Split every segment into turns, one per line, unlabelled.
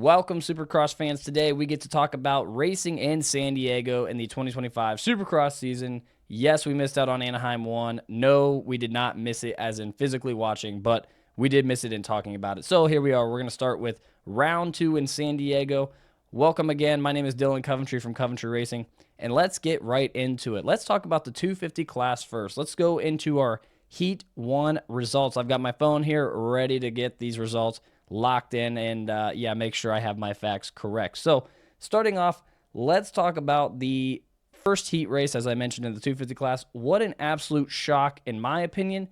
Welcome, Supercross fans. Today we get to talk about racing in San Diego in the 2025 Supercross season. Yes, we missed out on Anaheim 1. No, we did not miss it as in physically watching, but we did miss it in talking about it. So here we are. We're going to start with round 2 in San Diego. Welcome again. My name is Dylan Coventry from Coventry Racing, and let's get right into it. Let's talk about the 250 class first. Let's go into our Heat 1 results. I've got my phone here ready to get these results locked in and make sure I have my facts correct. So starting off, let's talk about the first heat race, as I mentioned, in the 250 class. What an absolute shock, in my opinion.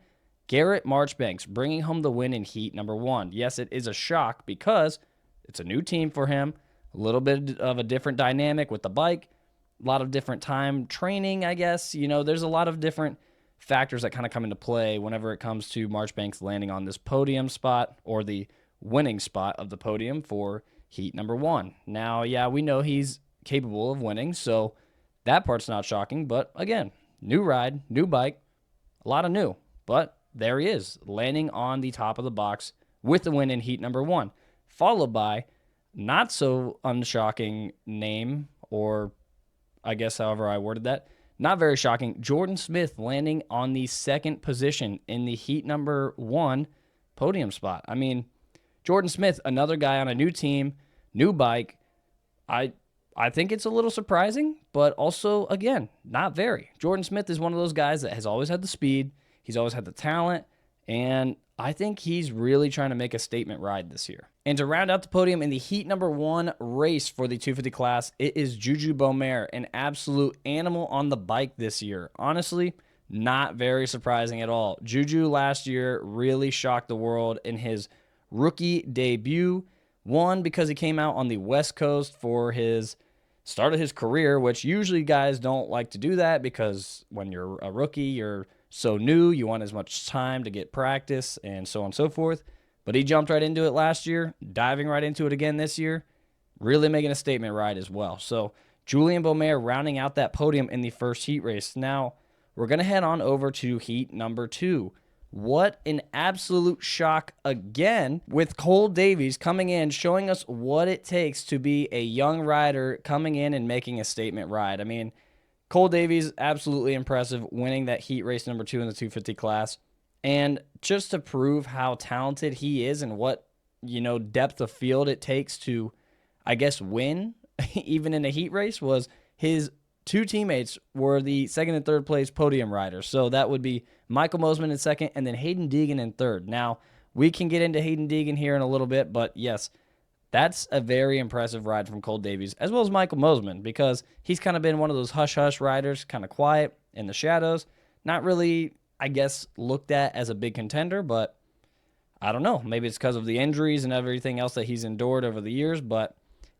Garrett Marchbanks bringing home the win in heat number 1. Yes, it is a shock because it's a new team for him, a little bit of a different dynamic with the bike, a lot of different time training, I guess. You know, there's a lot of different factors that kind of come into play whenever it comes to Marchbanks landing on this podium spot or the winning spot of the podium for heat number 1. Now, yeah, we know he's capable of winning, so that part's not shocking. But again, new ride, new bike, a lot of new. But there he is, landing on the top of the box with the win in heat number 1, followed by not so unshocking name, or I guess however I worded that, not very shocking, Jordan Smith landing on the second position in the heat number 1 podium spot. I mean, Jordan Smith, another guy on a new team, new bike. I think it's a little surprising, but also, again, not very. Jordan Smith is one of those guys that has always had the speed. He's always had the talent, and I think he's really trying to make a statement ride this year. And to round out the podium in the heat number 1 race for the 250 class, it is Juju Beaumer, an absolute animal on the bike this year. Honestly, not very surprising at all. Juju last year really shocked the world in his rookie debut. One, because he came out on the West Coast for his start of his career, which usually guys don't like to do that because when you're a rookie, you're so new, you want as much time to get practice and so on and so forth. But he jumped right into it last year, diving right into it again this year, really making a statement ride as well. So Julian Beaumer rounding out that podium in the first heat race. Now, we're going to head on over to heat number 2. What an absolute shock again with Cole Davies coming in, showing us what it takes to be a young rider coming in and making a statement ride. I mean, Cole Davies, absolutely impressive, winning that heat race number 2 in the 250 class. And just to prove how talented he is and what, depth of field it takes to, I guess, win, even in a heat race, was his 2 teammates were the second and third place podium riders. So that would be Michael Mosiman in second and then Hayden Deegan in third. Now, we can get into Hayden Deegan here in a little bit, but yes, that's a very impressive ride from Cole Davies, as well as Michael Mosiman, because he's kind of been one of those hush-hush riders, kind of quiet in the shadows. Not really, I guess, looked at as a big contender, but I don't know. Maybe it's because of the injuries and everything else that he's endured over the years, but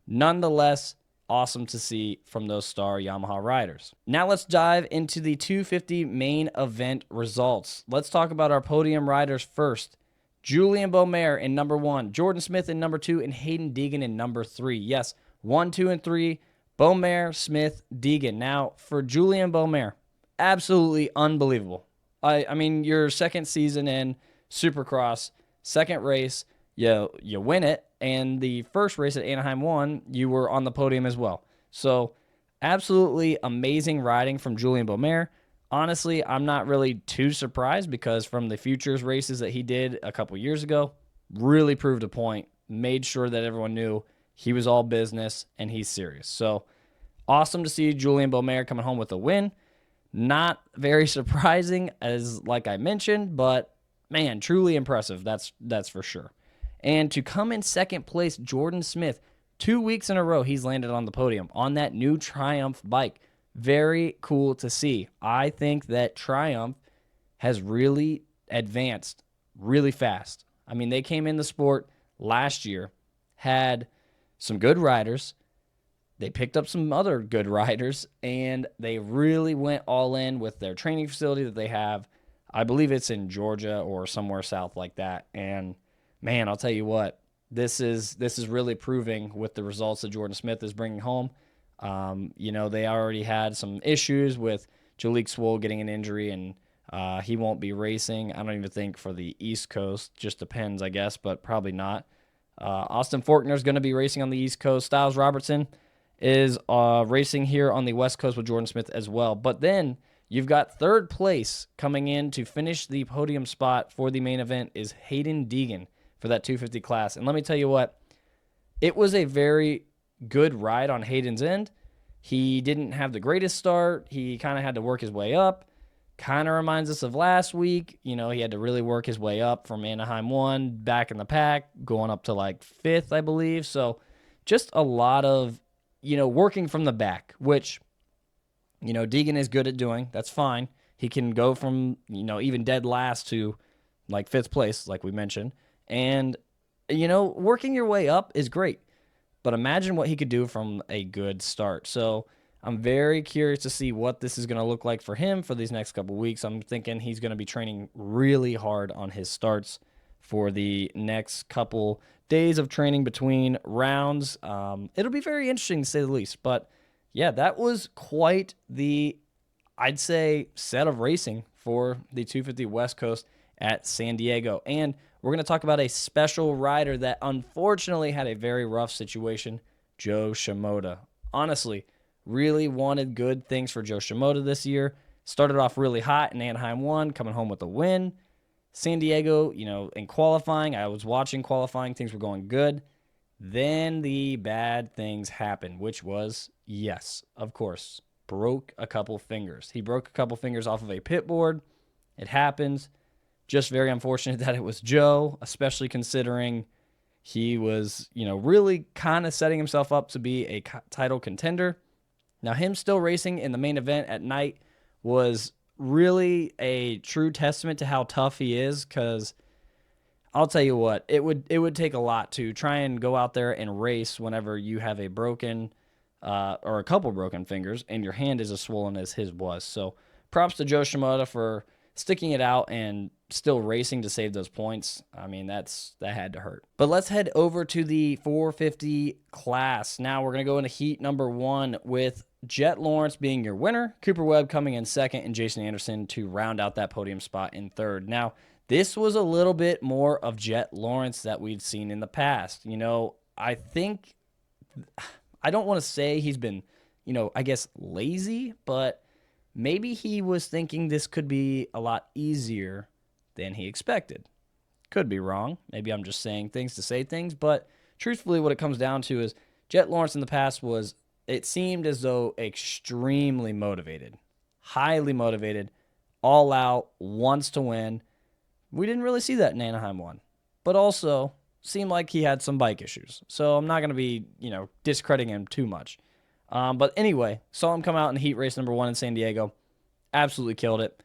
nonetheless, awesome to see from those star Yamaha riders. Now let's dive into the 250 main event results. Let's talk about our podium riders first. Julian Beaumer in number 1, Jordan Smith in number 2, and Hayden Deegan in number 3. Yes, 1, 2, and 3, Beaumer, Smith, Deegan. Now, for Julian Beaumer, absolutely unbelievable. I mean, your second season in Supercross, second race, you win it, and the first race at Anaheim 1, you were on the podium as well. So, absolutely amazing riding from Julian Beaumer. Honestly, I'm not really too surprised because from the futures races that he did a couple years ago, really proved a point, made sure that everyone knew he was all business and he's serious. So, awesome to see Julian Beaumer coming home with a win. Not very surprising, as like I mentioned, but man, truly impressive. That's for sure. And to come in second place, Jordan Smith, 2 weeks in a row, he's landed on the podium on that new Triumph bike. Very cool to see. I think that Triumph has really advanced really fast. I mean, they came in the sport last year, had some good riders. They picked up some other good riders, and they really went all in with their training facility that they have. I believe it's in Georgia or somewhere south like that. And man, I'll tell you what, this is really proving with the results that Jordan Smith is bringing home. They already had some issues with Jalik Swoll getting an injury, and he won't be racing. I don't even think for the East Coast. Just depends, I guess, but probably not. Austin Faulkner is going to be racing on the East Coast. Styles Robertson is racing here on the West Coast with Jordan Smith as well. But then you've got third place coming in to finish the podium spot for the main event is Hayden Deegan for that 250 class. And let me tell you what, it was a very good ride on Hayden's end. He didn't have the greatest start. He kind of had to work his way up. Kind of reminds us of last week. You know, he had to really work his way up from Anaheim 1, back in the pack, going up to like 5th, I believe. So just a lot of, working from the back, which, Deegan is good at doing. That's fine. He can go from, even dead last to like 5th place, like we mentioned. And, working your way up is great. But imagine what he could do from a good start. So I'm very curious to see what this is going to look like for him for these next couple weeks. I'm thinking he's going to be training really hard on his starts for the next couple days of training between rounds. It'll be very interesting to say the least. But yeah, that was quite the, I'd say, set of racing for the 250 West Coast at San Diego. And we're going to talk about a special rider that unfortunately had a very rough situation, Joe Shimoda. Honestly, really wanted good things for Joe Shimoda this year. Started off really hot in Anaheim 1, coming home with a win. San Diego, in qualifying, I was watching qualifying. Things were going good. Then the bad things happened, which was, yes, of course, broke a couple fingers. He broke a couple fingers off of a pit board. It happens. Just very unfortunate that it was Joe, especially considering he was, really kind of setting himself up to be a title contender. Now, him still racing in the main event at night was really a true testament to how tough he is, because I'll tell you what, it would take a lot to try and go out there and race whenever you have a broken or a couple broken fingers and your hand is as swollen as his was. So props to Joe Shimoda for sticking it out and still racing to save those points. I mean, that had to hurt. But let's head over to the 450 class. Now we're going to go into heat number 1 with Jet Lawrence being your winner, Cooper Webb coming in second, and Jason Anderson to round out that podium spot in third. Now, this was a little bit more of Jet Lawrence that we've seen in the past. I think, I don't want to say he's been, I guess lazy, but maybe he was thinking this could be a lot easier than he expected. Could be wrong. Maybe I'm just saying things to say things, but truthfully what it comes down to is Jet Lawrence in the past was, it seemed as though extremely motivated, highly motivated, all out, wants to win. We didn't really see that in Anaheim 1, but also seemed like he had some bike issues. So I'm not going to be, discrediting him too much. But anyway, saw him come out in heat race number 1 in San Diego. Absolutely killed it.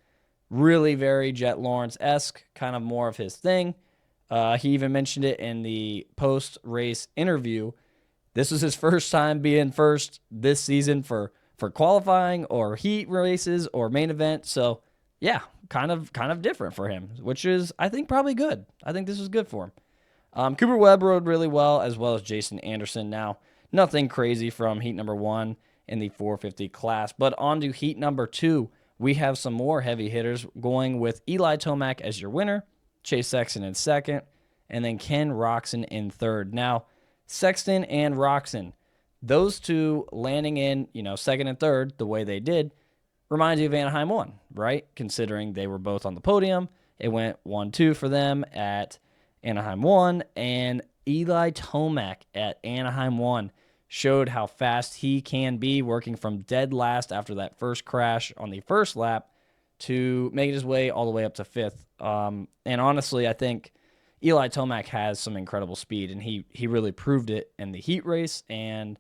Really very Jet Lawrence-esque, kind of more of his thing. He even mentioned it in the post-race interview. This was his first time being first this season for qualifying or heat races or main event. So, yeah, kind of different for him, which is, I think, probably good. I think this was good for him. Cooper Webb rode really well as Jason Anderson. Now, nothing crazy from heat number 1 in the 450 class. But on to heat number 2, we have some more heavy hitters going with Eli Tomac as your winner, Chase Sexton in second, and then Ken Roczen in third. Now, Sexton and Roczen, those two landing in, second and third the way they did, reminds you of Anaheim 1, right? Considering they were both on the podium. It went 1-2 for them at Anaheim 1, and Eli Tomac at Anaheim 1 showed how fast he can be, working from dead last after that first crash on the first lap to make his way all the way up to 5th. And honestly, I think Eli Tomac has some incredible speed, and he really proved it in the heat race, and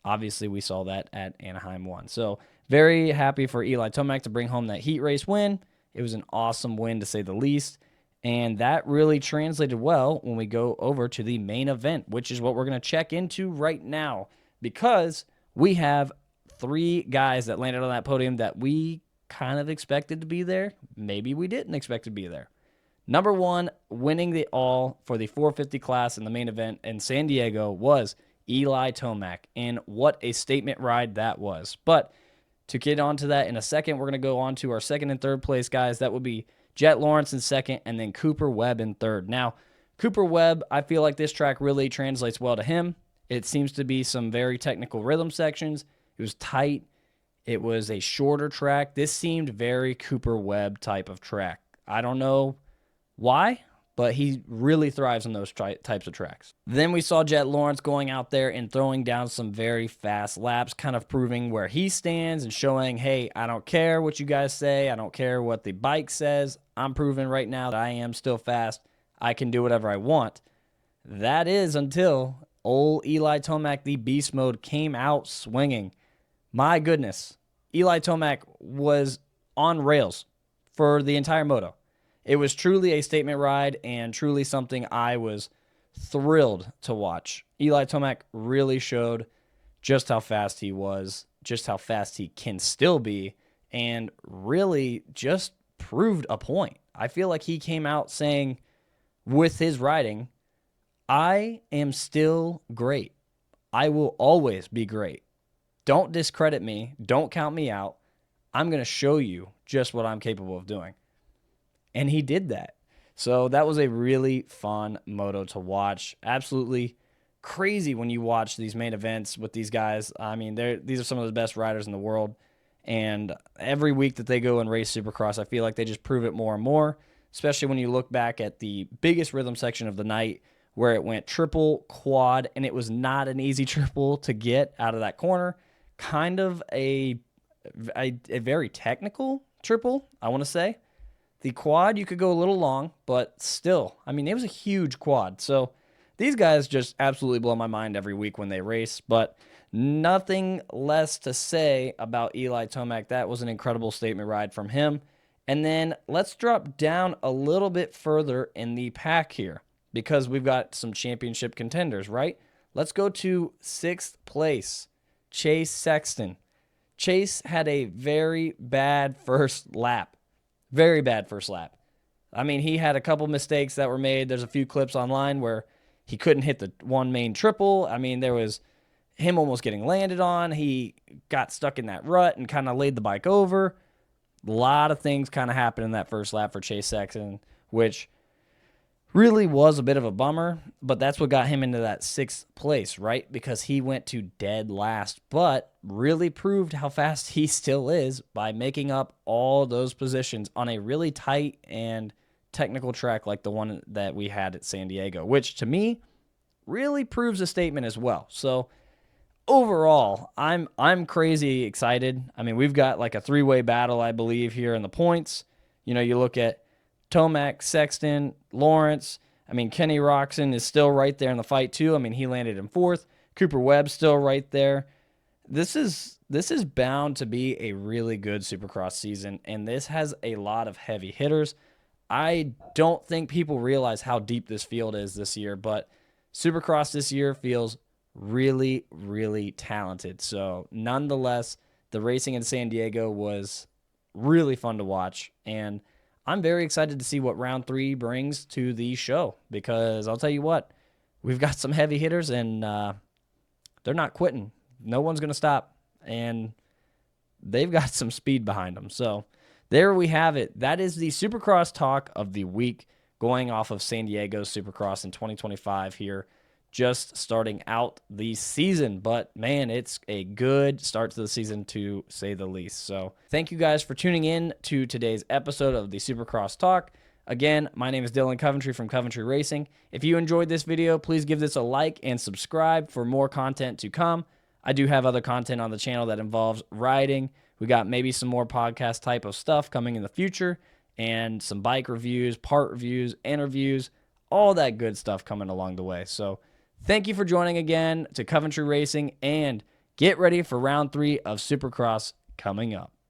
obviously we saw that at Anaheim 1. So very happy for Eli Tomac to bring home that heat race win. It was an awesome win, to say the least, and that really translated well when we go over to the main event, which is what we're going to check into right now, because we have 3 guys that landed on that podium that we kind of expected to be there. Maybe we didn't expect to be there. Number 1, winning the all for the 450 class in the main event in San Diego was Eli Tomac, and what a statement ride that was. But to get onto that in a second, we're going to go on to our second and third place guys. That would be Jet Lawrence in second, and then Cooper Webb in third. Now, Cooper Webb, I feel like this track really translates well to him. It seems to be some very technical rhythm sections. It was tight. It was a shorter track. This seemed very Cooper Webb type of track. I don't know why, but he really thrives on those types of tracks. Then we saw Jet Lawrence going out there and throwing down some very fast laps, kind of proving where he stands and showing, hey, I don't care what you guys say. I don't care what the bike says. I'm proving right now that I am still fast. I can do whatever I want. That is until old Eli Tomac, the beast mode, came out swinging. My goodness. Eli Tomac was on rails for the entire moto. It was truly a statement ride and truly something I was thrilled to watch. Eli Tomac really showed just how fast he was, just how fast he can still be, and really just proved a point. I feel like he came out saying with his riding, I am still great. I will always be great. Don't discredit me. Don't count me out. I'm going to show you just what I'm capable of doing. And he did that. So that was a really fun moto to watch. Absolutely crazy when you watch these main events with these guys. I mean, these are some of the best riders in the world. And every week that they go and race Supercross, I feel like they just prove it more and more, especially when you look back at the biggest rhythm section of the night where it went triple, quad, and it was not an easy triple to get out of that corner. Kind of a very technical triple, I want to say. The quad, you could go a little long, but still, I mean, it was a huge quad. So these guys just absolutely blow my mind every week when they race, but nothing less to say about Eli Tomac. That was an incredible statement ride from him. And then let's drop down a little bit further in the pack here because we've got some championship contenders, right? Let's go to 6th place, Chase Sexton. Chase had a very bad first lap. Very bad first lap. I mean, he had a couple mistakes that were made. There's a few clips online where he couldn't hit the one main triple. I mean, there was him almost getting landed on. He got stuck in that rut and kind of laid the bike over. A lot of things kind of happened in that first lap for Chase Sexton, which really was a bit of a bummer, but that's what got him into that 6th place, right? Because he went to dead last, but really proved how fast he still is by making up all those positions on a really tight and technical track like the one that we had at San Diego, which to me really proves a statement as well. So overall, I'm crazy excited. I mean, we've got like a 3-way battle, I believe, here in the points. You know, you look at Tomac, Sexton, Lawrence. I mean, Kenny Roxon is still right there in the fight too. I mean, he landed in 4th. Cooper Webb still right there. This is bound to be a really good Supercross season, and this has a lot of heavy hitters. I don't think people realize how deep this field is this year, but Supercross this year feels really, really talented. So nonetheless, the racing in San Diego was really fun to watch, and I'm very excited to see what round 3 brings to the show because I'll tell you what, we've got some heavy hitters and they're not quitting. No one's going to stop, and they've got some speed behind them. So there we have it. That is the Supercross talk of the week going off of San Diego Supercross in 2025 here, just starting out the season. But, man, it's a good start to the season to say the least. So thank you guys for tuning in to today's episode of the Supercross Talk. Again, my name is Dylan Coventry from Coventry Racing. If you enjoyed this video, please give this a like and subscribe for more content to come. I do have other content on the channel that involves riding. We got maybe some more podcast type of stuff coming in the future and some bike reviews, part reviews, interviews, all that good stuff coming along the way. So thank you for joining again to Coventry Racing, and get ready for round 3 of Supercross coming up.